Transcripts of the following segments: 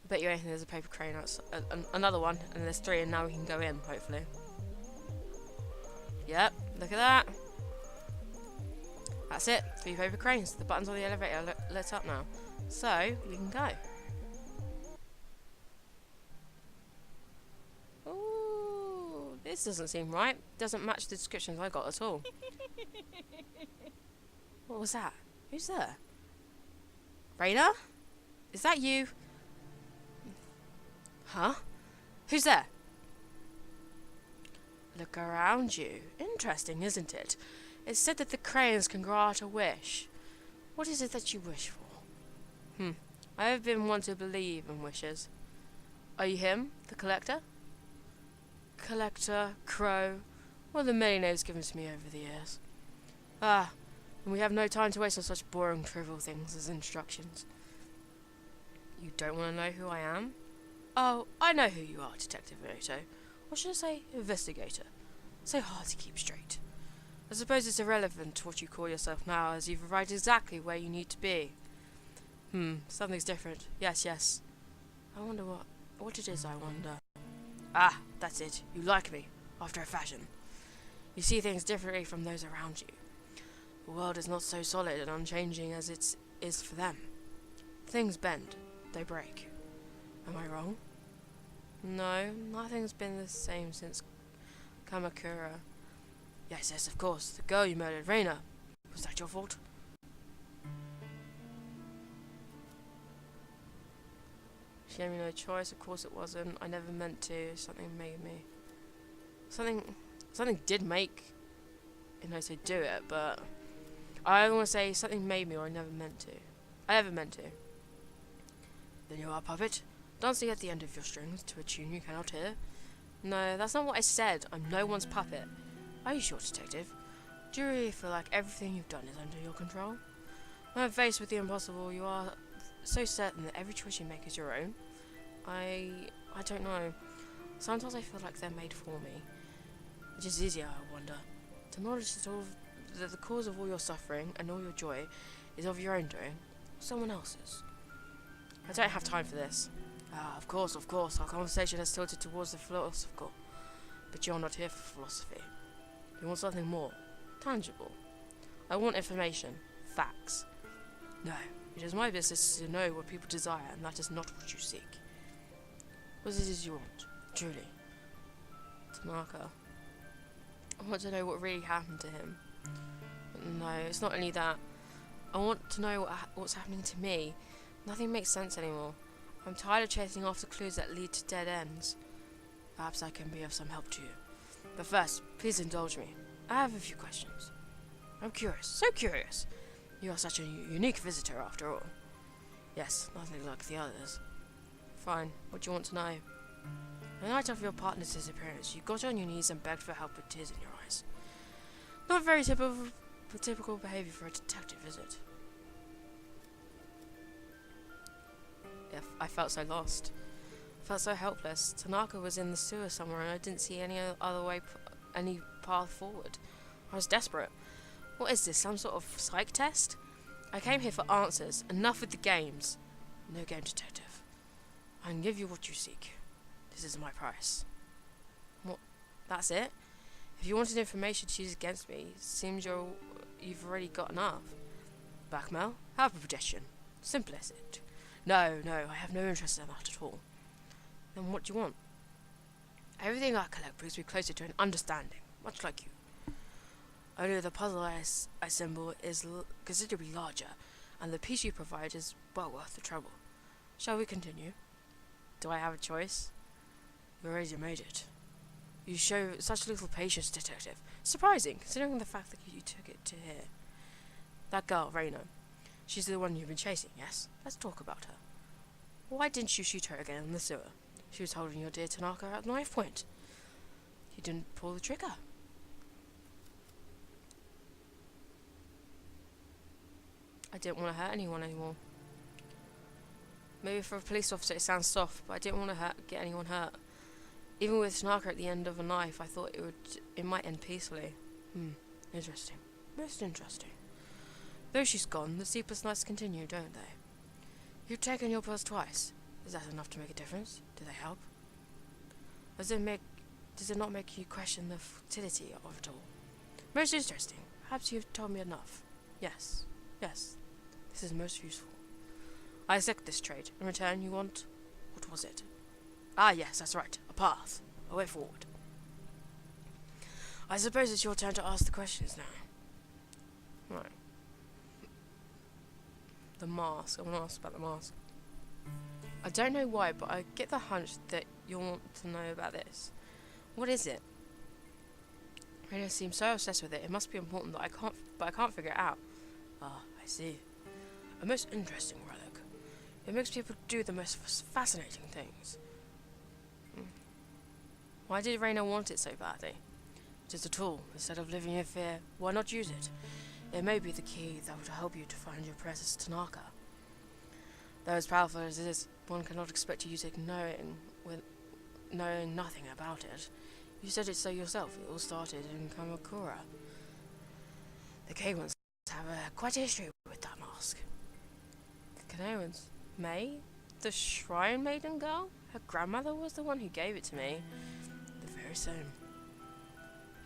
Bet you anything there's a paper crane. That's another one, and there's 3, and now we can go in, hopefully. Yep, look at that. That's it. 3 paper cranes. The buttons on the elevator are lit up now. So, we can go. Ooh, this doesn't seem right. Doesn't match the descriptions I got at all. What was that? Who's there? Raina? Is that you? Huh? Who's there? Look around you. Interesting, isn't it? It's said that the cranes can grant a wish. What is it that you wish for? I have been one to believe in wishes. Are you him, the collector? Collector, crow, one of the many names given to me over the years. Ah, and we have no time to waste on such boring, trivial things as instructions. You don't want to know who I am? Oh, I know who you are, Detective Nato. Or should I say, investigator. So hard to keep straight. I suppose it's irrelevant to what you call yourself now, as you've arrived exactly where you need to be. Something's different. Yes. I wonder what it is, I wonder. Ah, that's it. You like me, after a fashion. You see things differently from those around you. The world is not so solid and unchanging as it is for them. Things bend, they break. Am I wrong? No, nothing's been the same since Kamakura. Yes, of course. The girl you murdered, Raina. Was that your fault? She gave me no choice. Of course it wasn't. I never meant to. Something made me. Something did make Inoto do it, but I don't want to say something made me, or I never meant to. I never meant to. Then you are a puppet, dancing at the end of your strings to a tune you cannot hear. No, that's not what I said. I'm no one's puppet. Are you sure, Detective? Do you really feel like everything you've done is under your control? When faced with the impossible, you are so certain that every choice you make is your own. I don't know. Sometimes I feel like they're made for me. Which is easier, I wonder. To acknowledge that the cause of all your suffering and all your joy is of your own doing, or someone else's. I don't have time for this. Of course, our conversation has tilted towards the philosophical. But you're not here for philosophy. You want something more, tangible. I want information, facts. No, it is my business to know what people desire, and that is not what you seek. What is it you want, truly? Tanaka. I want to know what really happened to him. No, it's not only that. I want to know what's happening to me. Nothing makes sense anymore. I'm tired of chasing after clues that lead to dead ends. Perhaps I can be of some help to you. But first, please indulge me. I have a few questions. I'm curious, so curious. You are such a unique visitor after all. Yes, nothing like the others. Fine, what do you want to know? The night of your partner's disappearance, you got on your knees and begged for help with tears in your eyes. Not very typical behaviour for a detective, is it? Yeah, I felt so lost. I felt so helpless. Tanaka was in the sewer somewhere and I didn't see any other way, any path forward. I was desperate. What is this, some sort of psych test? I came here for answers. Enough with the games. No game, detective. I can give you what you seek. This is my price. What? That's it? If you wanted information to use against me, it seems you've already got enough. Blackmail? Have a protection. Simple as it. No, I have no interest in that at all. Then what do you want? Everything I collect brings me closer to an understanding, much like you. Only the puzzle I assemble is considerably larger, and the piece you provide is well worth the trouble. Shall we continue? Do I have a choice? You already made it. You show such little patience, detective. Surprising, considering the fact that you took it to here. That girl, Raina. She's the one you've been chasing, yes? Let's talk about her. Why didn't you shoot her again in the sewer? She was holding your dear Tanaka at knife point. You didn't pull the trigger. I didn't want to hurt anyone anymore. Maybe for a police officer it sounds soft, but I didn't want to get anyone hurt. Even with Tanaka at the end of a knife, I thought it might end peacefully. Interesting. Most interesting. Though she's gone, the sleepless nights continue, don't they? You've taken your pills twice. Is that enough to make a difference? Do they help? Does it not make you question the futility of it all? Most interesting. Perhaps you have told me enough. Yes. Yes. This is most useful. I accept this trade. In return, you want... What was it? Ah, yes, that's right. A path. A way forward. I suppose it's your turn to ask the questions now. Right. The mask. I want to ask about the mask. I don't know why, but I get the hunch that you'll want to know about this. What is it? Raina seems so obsessed with it. It must be important that I can't figure it out. Ah, I see. A most interesting relic. It makes people do the most fascinating things. Why did Raina want it so badly? It is a tool. Instead of living in fear, why not use it? It may be the key that would help you to find your precious Tanaka. Though as powerful as it is, one cannot expect to use it knowing nothing about it. You said it so yourself. It all started in Kamakura. The Kawans have quite a history with that mask. The Kawans? May? The Shrine Maiden girl? Her grandmother was the one who gave it to me. The very same.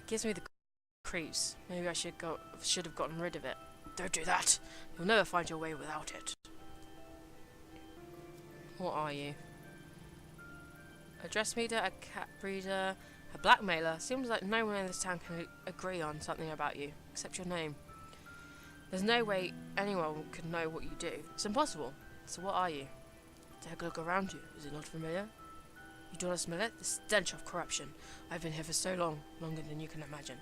It gives me the creeps. Maybe I should have gotten rid of it. Don't do that. You'll never find your way without it. What are you? A dressmaker, a cat breeder, a blackmailer. Seems like no one in this town can agree on something about you, except your name. There's no way anyone could know what you do. It's impossible. So what are you? Take a look around you. Is it not familiar? You do not smell it? The stench of corruption. I've been here for so long, longer than you can imagine.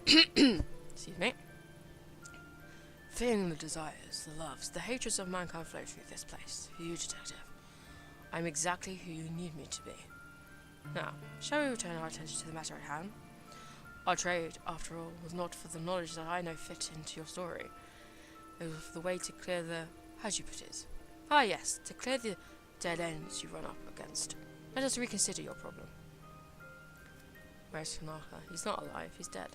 Excuse me. Feeling the desires, the loves, the hatreds of mankind flow through this place. For you, detective, I'm exactly who you need me to be. Now, shall we return our attention to the matter at hand? Our trade, after all, was not for the knowledge that I know fit into your story. It was for the way to clear the... how'd you put it? Ah, yes, to clear the dead ends you run up against. Let us reconsider your problem. Where's Tanaka? He's not alive, he's dead.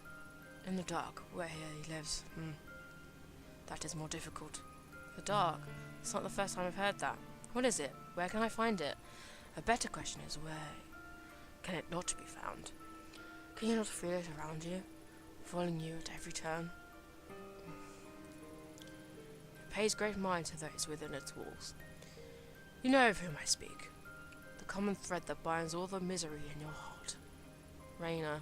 In the dark, where he lives. That is more difficult. The dark? It's not the first time I've heard that. What is it? Where can I find it? A better question is, where can it not be found? Can you not feel it around you? Following you at every turn? It pays great mind to those within its walls. You know of whom I speak. The common thread that binds all the misery in your heart. Raina.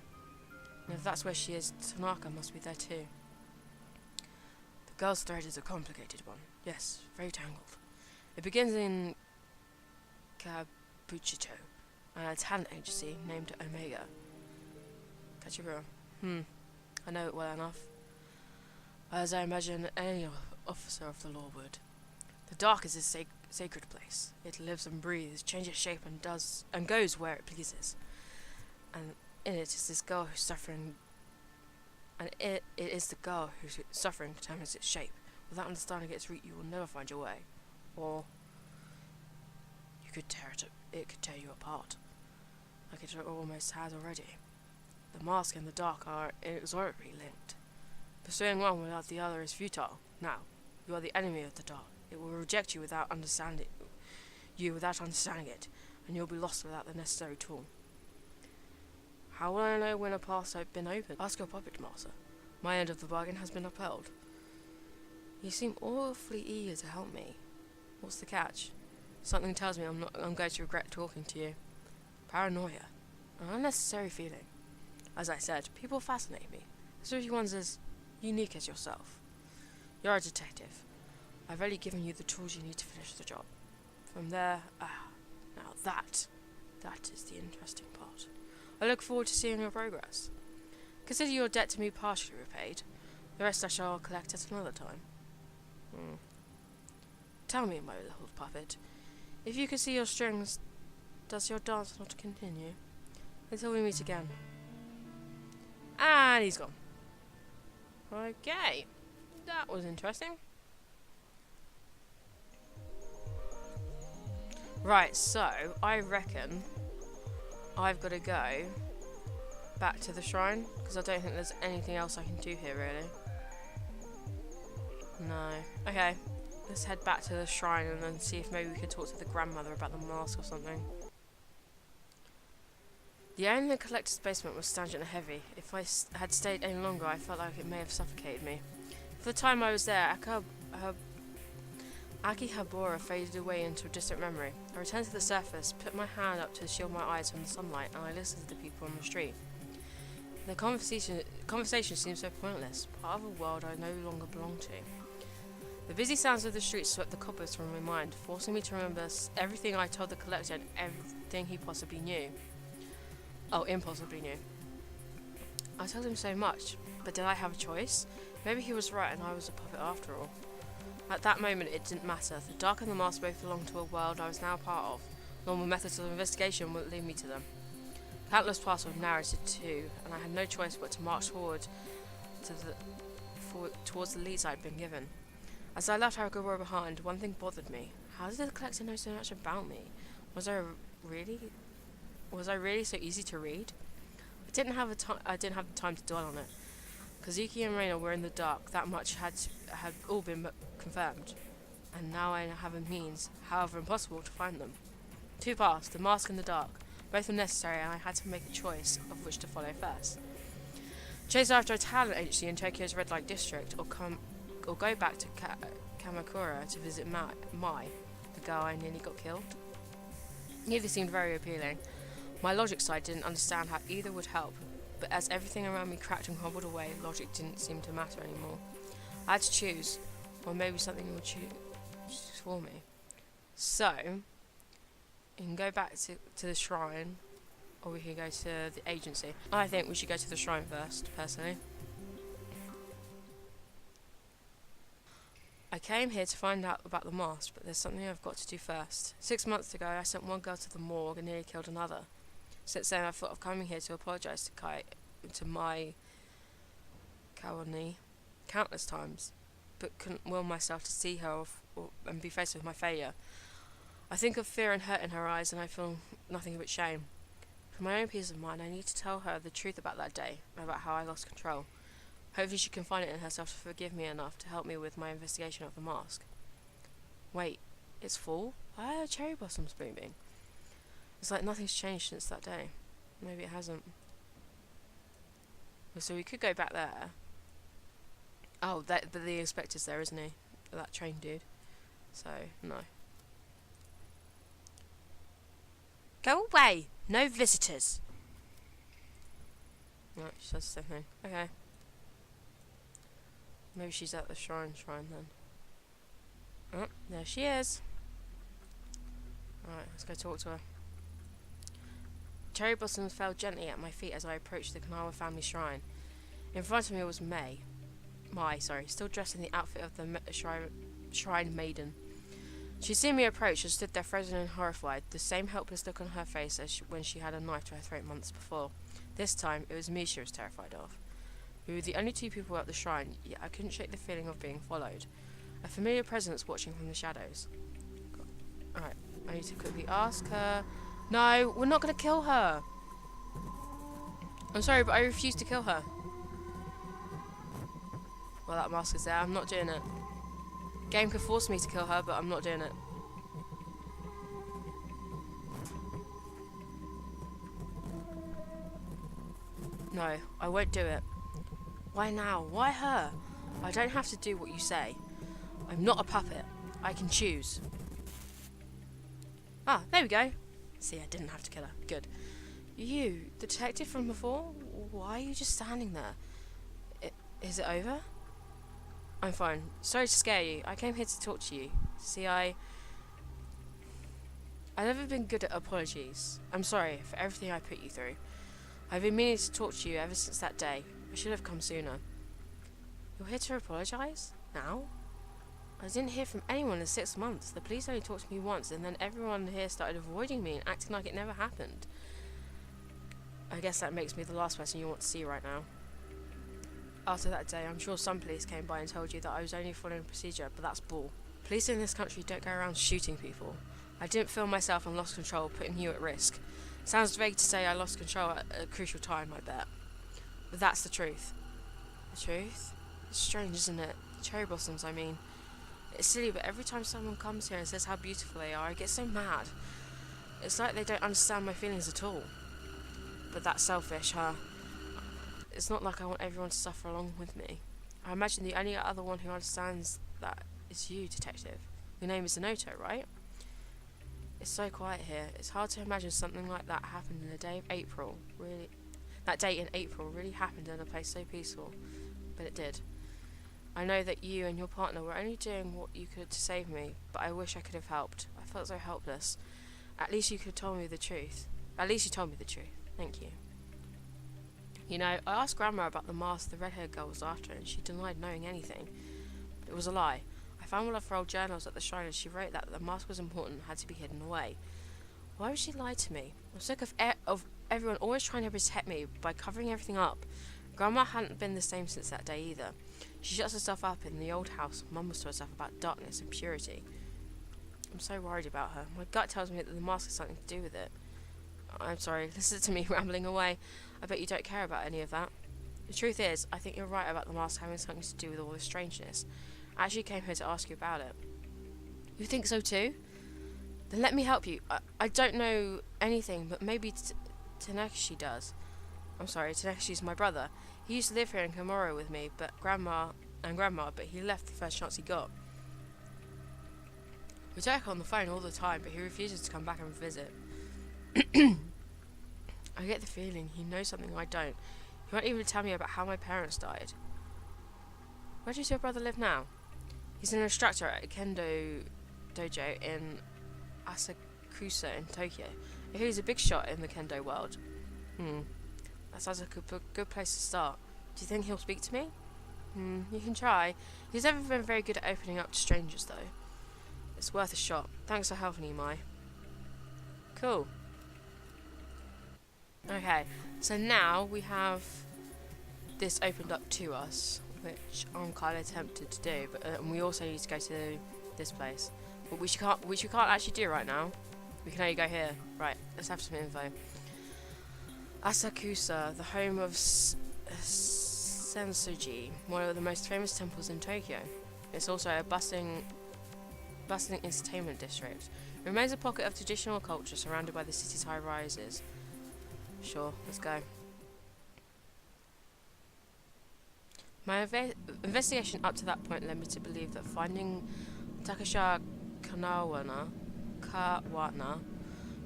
And if that's where she is, Tanaka must be there too. The girl's thread is a complicated one. Yes, very tangled. It begins in Kabuchito, a talent agency named Omega. Kachibura. I know it well enough. As I imagine any officer of the law would. The dark is a sacred place. It lives and breathes, changes shape and goes where it pleases. And in it is this girl who's suffering, and it is the girl whose suffering determines its shape. Without understanding its root, you will never find your way. Or you could it could tear you apart, like it almost has already. The mask and the dark are inexorably linked. Pursuing one without the other is futile. Now, you are the enemy of the dark. It will reject you without understanding it, and you'll be lost without the necessary tool. How will I know when a path's been opened? Ask your puppet master. My end of the bargain has been upheld. You seem awfully eager to help me. What's the catch? Something tells me I'm going to regret talking to you. Paranoia. An unnecessary feeling. As I said, people fascinate me, especially ones as unique as yourself. You're a detective. I've already given you the tools you need to finish the job. From there, now that is the interesting part. I look forward to seeing your progress. Consider your debt to me partially repaid. The rest I shall collect at another time. Tell me, my little puppet, if you could see your strings, does your dance not continue? Until we meet again. And he's gone. Okay, that was interesting. Right, so I reckon I've got to go back to the shrine, because I don't think there's anything else I can do here, really. No. Okay. Let's head back to the shrine and then see if maybe we can talk to the grandmother about the mask or something. The air in the collector's basement was stagnant and heavy. If I had stayed any longer, I felt like it may have suffocated me. For the time I was there, Akihabara faded away into a distant memory. I returned to the surface, put my hand up to shield my eyes from the sunlight, and I listened to the people on the street. The conversation seemed so pointless, part of a world I no longer belonged to. The busy sounds of the streets swept the cobwebs from my mind, forcing me to remember everything I told the collector and everything he possibly knew. Oh, impossibly knew. I told him so much, but did I have a choice? Maybe he was right and I was a puppet after all. At that moment it didn't matter. The dark and the mask both belonged to a world I was now part of. Normal methods of investigation wouldn't lead me to them. Countless paths were narrated too, and I had no choice but to march towards the leads I had been given. As I left Haragura behind, one thing bothered me. How did the collector know so much about me? Was I really so easy to read? I didn't have the time to dwell on it. Kazuki and Reina were in the dark. That much had all been confirmed, and now I have a means, however impossible, to find them. Two paths, the mask and the dark. Both were necessary, and I had to make a choice of which to follow first. Chase after a talent agency in Tokyo's red light district, or go back to Kamakura to visit Mai, the girl I nearly got killed. Neither seemed very appealing. My logic side didn't understand how either would help, but as everything around me cracked and crumbled away, logic didn't seem to matter anymore. I had to choose, or maybe something would choose for me. So, you can go back to the shrine, or we can go to the agency. I think we should go to the shrine first, personally. I came here to find out about the mask, but there's something I've got to do first. 6 months ago, I sent one girl to the morgue and nearly killed another. Since then, I've thought of coming here to apologise to my Kawani countless times, but couldn't will myself to see her and be faced with my failure. I think of fear and hurt in her eyes, and I feel nothing but shame. For my own peace of mind, I need to tell her the truth about that day, about how I lost control. Hopefully she can find it in herself to forgive me enough to help me with my investigation of the mask. Wait, it's fall? Why are cherry blossoms blooming? It's like nothing's changed since that day. Maybe it hasn't. So we could go back there. Oh, but the inspector's there, isn't he? That train dude. So, no. Go away! No visitors! No, she says the same thing. Okay. Maybe she's at the shrine then. Oh, there she is. Alright, let's go talk to her. Cherry blossoms fell gently at my feet as I approached the Kanawa family shrine. In front of me was Mai, still dressed in the outfit of the shrine maiden. She'd seen me approach and stood there frozen and horrified, the same helpless look on her face as when she had a knife to her throat months before. This time, it was me she was terrified of. We were the only two people at the shrine, yet I couldn't shake the feeling of being followed. A familiar presence watching from the shadows. Alright, I need to quickly ask her. No, we're not going to kill her. I'm sorry, but I refuse to kill her. Well, that mask is there. I'm not doing it. Game could force me to kill her, but I'm not doing it. No, I won't do it. Why now? Why her? I don't have to do what you say. I'm not a puppet. I can choose. Ah, there we go. See, I didn't have to kill her. Good. You, the detective from before? Why are you just standing there? Is it over? I'm fine. Sorry to scare you. I came here to talk to you. See, I've never been good at apologies. I'm sorry for everything I put you through. I've been meaning to talk to you ever since that day. I should have come sooner. You're here to apologise? Now? I didn't hear from anyone in 6 months. The police only talked to me once, and then everyone here started avoiding me and acting like it never happened. I guess that makes me the last person you want to see right now. After that day, I'm sure some police came by and told you that I was only following procedure, but that's bull. Police in this country don't go around shooting people. I didn't feel myself and lost control, putting you at risk. Sounds vague to say I lost control at a crucial time, I bet. But that's the truth. The truth? It's strange, isn't it? Cherry blossoms, I mean. It's silly, but every time someone comes here and says how beautiful they are, I get so mad. It's like they don't understand my feelings at all. But that's selfish, huh? It's not like I want everyone to suffer along with me. I imagine the only other one who understands that is you, Detective. Your name is Zenoto, right? It's so quiet here. It's hard to imagine something like that happened in a day of April. Really, that date in April really happened in a place so peaceful. But it did. I know that you and your partner were only doing what you could to save me, but I wish I could have helped. I felt so helpless. At least you could have told me the truth. At least you told me the truth. Thank you. You know, I asked Grandma about the mask the red-haired girl was after, and she denied knowing anything. But it was a lie. I found one of her old journals at the shrine, and she wrote that the mask was important and had to be hidden away. Why would she lie to me? I'm sick of everyone always trying to protect me by covering everything up. Grandma hadn't been the same since that day either. She shuts herself up in the old house. Mum was to herself about darkness and purity. I'm so worried about her. My gut tells me that the mask has something to do with it. I'm sorry, listen to me rambling away. I bet you don't care about any of that. The truth is, I think you're right about the mask having something to do with all this strangeness. I actually came here to ask you about it. You think so too? Then let me help you. I don't know anything, but maybe Taneshi does. I'm sorry, Taneshi's my brother. He used to live here in Komoro with me, but Grandma, but he left the first chance he got. We talk on the phone all the time, but he refuses to come back and visit. I get the feeling he knows something I don't. He won't even tell me about how my parents died. Where does your brother live now? He's an instructor at a kendo dojo in Asakusa in Tokyo. I hear he's a big shot in the kendo world. That sounds like a good place to start. Do you think he'll speak to me? You can try. He's never been very good at opening up to strangers, though. It's worth a shot. Thanks for helping me, Mai. Cool. Okay, so now we have this opened up to us, which I'm kind of tempted to do, but and we also need to go to this place, but which we can't actually do right now. We can only go here. Right, let's have some info. Asakusa, the home of Sensoji, one of the most famous temples in Tokyo. It's also a bustling entertainment district. It remains a pocket of traditional culture surrounded by the city's high rises. Sure, let's go. My investigation up to that point led me to believe that finding Takasha Kawana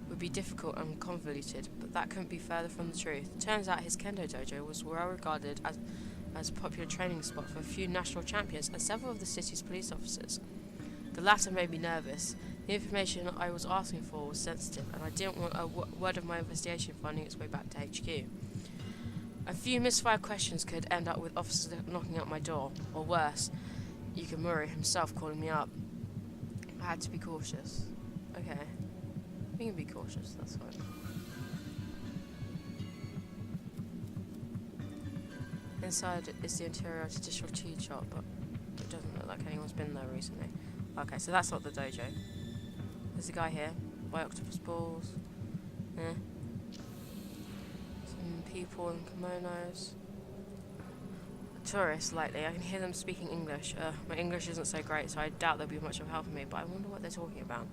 would be difficult and convoluted, but that couldn't be further from the truth. Turns out his kendo dojo was well regarded as a popular training spot for a few national champions and several of the city's police officers. The latter made me nervous. The information I was asking for was sensitive, and I didn't want a word of my investigation finding its way back to HQ. A few misfired questions could end up with officers knocking at my door, or worse, Yukamura himself calling me up. I had to be cautious. Okay. We can be cautious, that's fine. Inside is the interior of a traditional tea shop, but it doesn't look like anyone's been there recently. Okay, so that's not the dojo. There's a guy here. Buy octopus balls. Some people in kimonos. Tourists, likely. I can hear them speaking English. My English isn't so great, so I doubt they'll be much of help for me, but I wonder what they're talking about.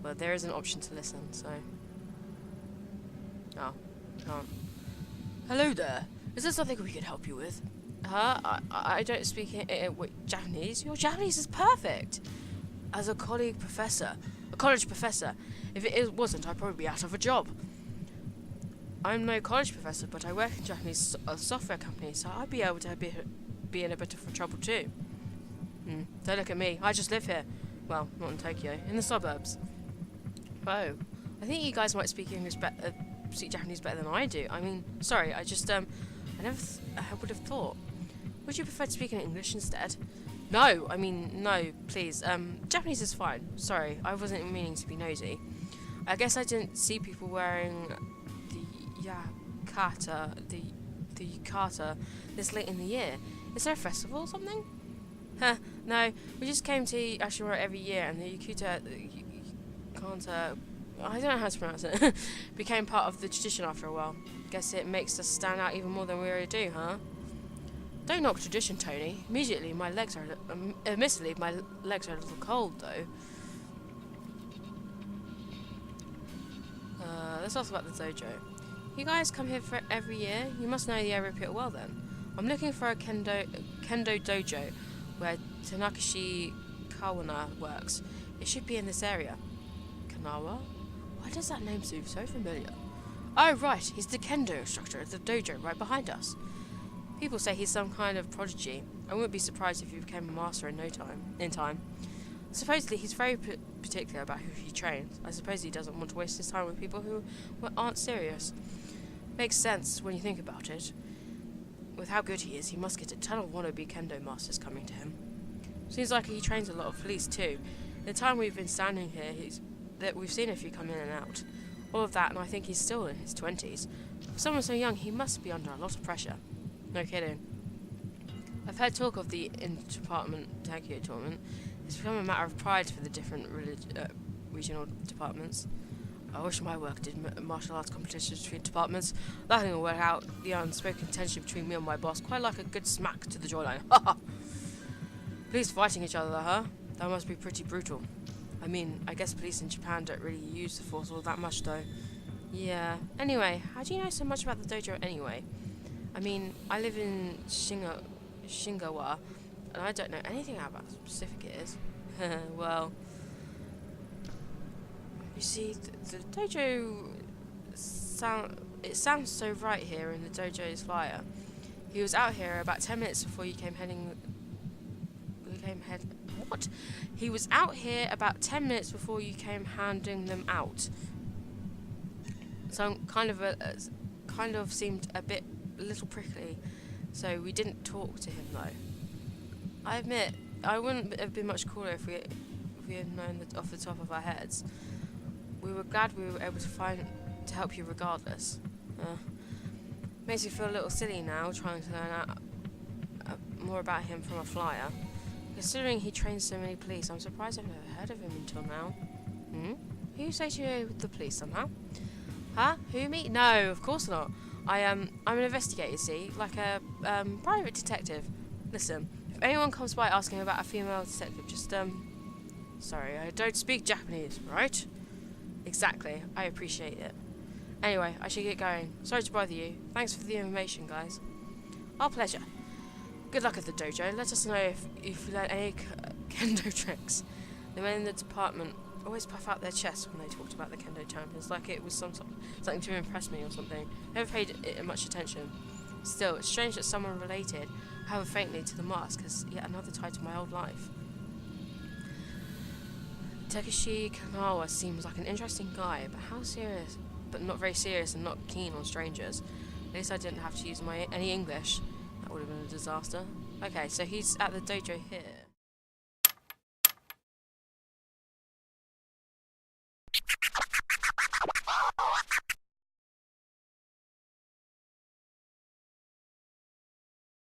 Well, there is an option to listen, so... Oh, can't. Hello there. Is there something we can help you with? I don't speak Japanese. Your Japanese is perfect. As a college professor. If it wasn't, I'd probably be out of a job. I'm no college professor, but I work in Japanese software company, so I'd be able to be in a bit of trouble too. Don't look at me. I just live here. Well, not in Tokyo, in the suburbs. Oh, I think you guys might speak speak Japanese better than I do. I mean, sorry, I just I would have thought. Would you prefer to speak in English instead? No, I mean, no, please. Japanese is fine. Sorry, I wasn't meaning to be nosy. I guess I didn't see people wearing the yukata this late in the year. Is there a festival or something? No, we just came to Ashimura every year, and the yukata, I don't know how to pronounce it, became part of the tradition after a while. Guess it makes us stand out even more than we already do, huh? Don't knock tradition, Tony. Admittedly, my legs are a little cold, though. Let's talk about the dojo. You guys come here for every year? You must know the area pretty well, then. I'm looking for a kendo dojo where Tanakashi Kawana works. It should be in this area. Kanawa? Why does that name seem so familiar? Oh, right. He's the kendo instructor at the dojo right behind us. People say he's some kind of prodigy. I wouldn't be surprised if he became a master in time. Supposedly, he's very particular about who he trains. I suppose he doesn't want to waste his time with people who aren't serious. Makes sense when you think about it. With how good he is, he must get a ton of wannabe kendo masters coming to him. Seems like he trains a lot of police too. In the time we've been standing here, we've seen a few come in and out. All of that, and I think he's still in his 20s. For someone so young, he must be under a lot of pressure. No kidding. I've heard talk of the inter-department Taekwondo tournament. It's become a matter of pride for the different regional departments. I wish my work did martial arts competitions between departments. That thing will work out the unspoken tension between me and my boss, quite like a good smack to the jawline. Haha! Police fighting each other, huh? That must be pretty brutal. I mean, I guess police in Japan don't really use the force all that much, though. Yeah. Anyway, how do you know so much about the dojo anyway? I mean, I live in Shingawa, and I don't know anything about how specific it is. Well, you see, the dojo sounds so right here in the dojo's flyer. He was out here about 10 minutes before you came What? He was out here about 10 minutes before you came handing them out. So kind of seemed a little prickly. So we didn't talk to him though. I admit, I wouldn't have been much cooler if we had known off the top of our heads. We were glad we were able to help you regardless. Makes me feel a little silly now, trying to learn out more about him from a flyer. Considering he trains so many police, I'm surprised I've never heard of him until now. Who say you with the police somehow? Huh? Who, me? No, of course not. I'm an investigator, see, like a private detective. Listen, if anyone comes by asking about a female detective, just sorry, I don't speak Japanese, right? Exactly, I appreciate it. Anyway, I should get going. Sorry to bother you. Thanks for the information, guys. Our pleasure. Good luck at the dojo. Let us know if you learn any kendo tricks. The men in the department always puff out their chests when they talked about the kendo champions, like it was something to impress me or something. Never paid it much attention. Still, it's strange that someone related, however faintly, to the mask has yet another tie to my old life. Takeshi Kanawa seems like an interesting guy, but not very serious and not keen on strangers. At least I didn't have to use any English. That would have been a disaster. Okay, so he's at the dojo here.